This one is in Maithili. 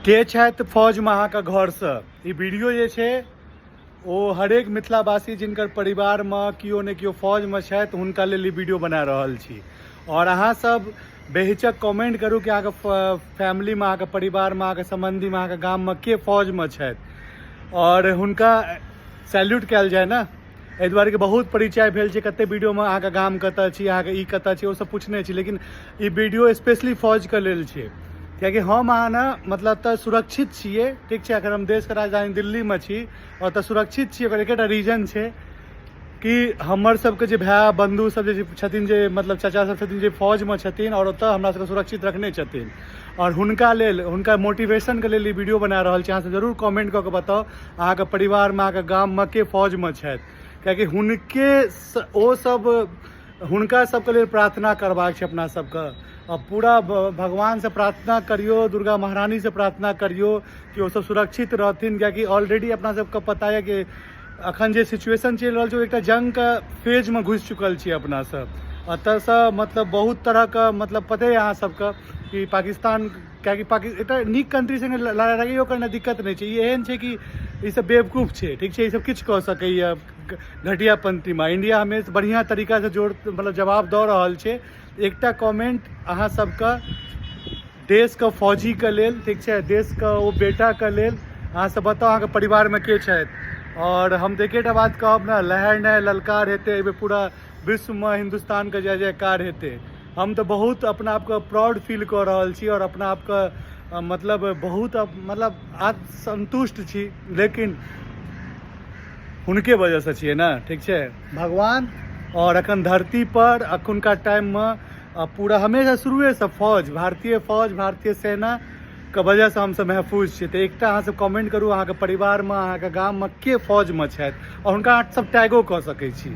के छथि फौजमे अहाँके घरसँ ई वीडियो जे छै ओ हरेक मिथिलावासी जिनकर परिवारमे केओ ने केओ फौजमे छथि हुनका लेल ई वीडियो बना रहल छी। और अहाँ सब बेहिचक कमेंट करू कि अहाँके फैमिलीमे अहाँके परिवारमे अहाँके सम्बन्धीमे अहाँके गाममे के फौजमे छथि और हुनका सैल्यूट कयल जाय ने। एहि दुआरे कि बहुत परिचय भेल छै, कते वीडियोमे अहाँके गाम कतऽ छी, अहाँके ई कतऽ छी, ओ सब पूछने छी, लेकिन ई वीडियो स्पेशली फौजके लेल छै। कियाकि हम अहाँ ने मतलब तऽ सुरक्षित छियै, ठीक छै। अगर हम देशके राजधानी दिल्लीमे छी और तऽ सुरक्षित छियै, ओकर एकेटा रीजन छै कि हमर सबके जे भाय बंधु सब जे छथिन, जे मतलब चाचा सब छथिन जे फौजमे छथिन और ओतऽ हमरा सबके सुरक्षित रखने छथिन। और हुनका लेल, हुनका मोटिवेशनके लेल ई वीडियो बना रहल छी। अहाँ सब जरूर कमेंट कऽ के बताउ अहाँके परिवारमे अहाँके गाममे के फौजमे छथि, कियाकि हुनके ओ सब हुनका सबके लेल प्रार्थना करबाक छै अपना सबके। और पूरा भगवान से प्रार्थना करियो, दुर्गा महारानी से प्रार्थना करियो कि वो सब सुरक्षित रहथिन। कियाकि ऑलरेडी अपना सबके पता है कि अखन जे सिचुएशन चलि रहल छै एकटा जंग के फेज में घुसि चुकल छी अपना सब। एतऽसँ मतलब बहुत तरह के मतलब पते है अहाँ सबके कि पाकिस्तान, कियाकि एकटा नीक कंट्री से लड़ाइयो करना दिक्कत नहीं छै। एहन छै कि ई सब बेवकूफ छै, ठीक छै। ई सब किछु कऽ सकैए घटियापंथीमे। इंडिया हमेशा बढ़िया तरीका से मतलब जवाब दऽ रहल छै। एकटा कमेंट अहाँ सबके देश के फौजी के लेल, ठीक छै, देश के ओ बेटा के लेल अहाँ सब बताउ अहाँके परिवार में के छथि। और हम एकेटा बात कहब ने, लहर नहि ललकार हेतै, एहि बेर पूरा विश्व में हिंदुस्तान के जय जयकार हेतै। हम तो बहुत अपना आपके प्राउड फील कऽ रहल छी और अपना आपके मतलब बहुत मतलब आत्मसंतुष्ट छी, लेकिन हुनके वजह से छियै ना, ठीक छै, भगवान। और अखन धरती पर अखुनका टाइम में पूरा हमेशा शुरुए से फौज, भारतीय सेना के वजह से हम सब महफूज छी। तो एकटा अहाँ सब कमेंट करू अहाँके परिवार में, अहाँके गाम में के फौज में छथि और हुनका अहाँ सब टैगो कऽ सकै छी।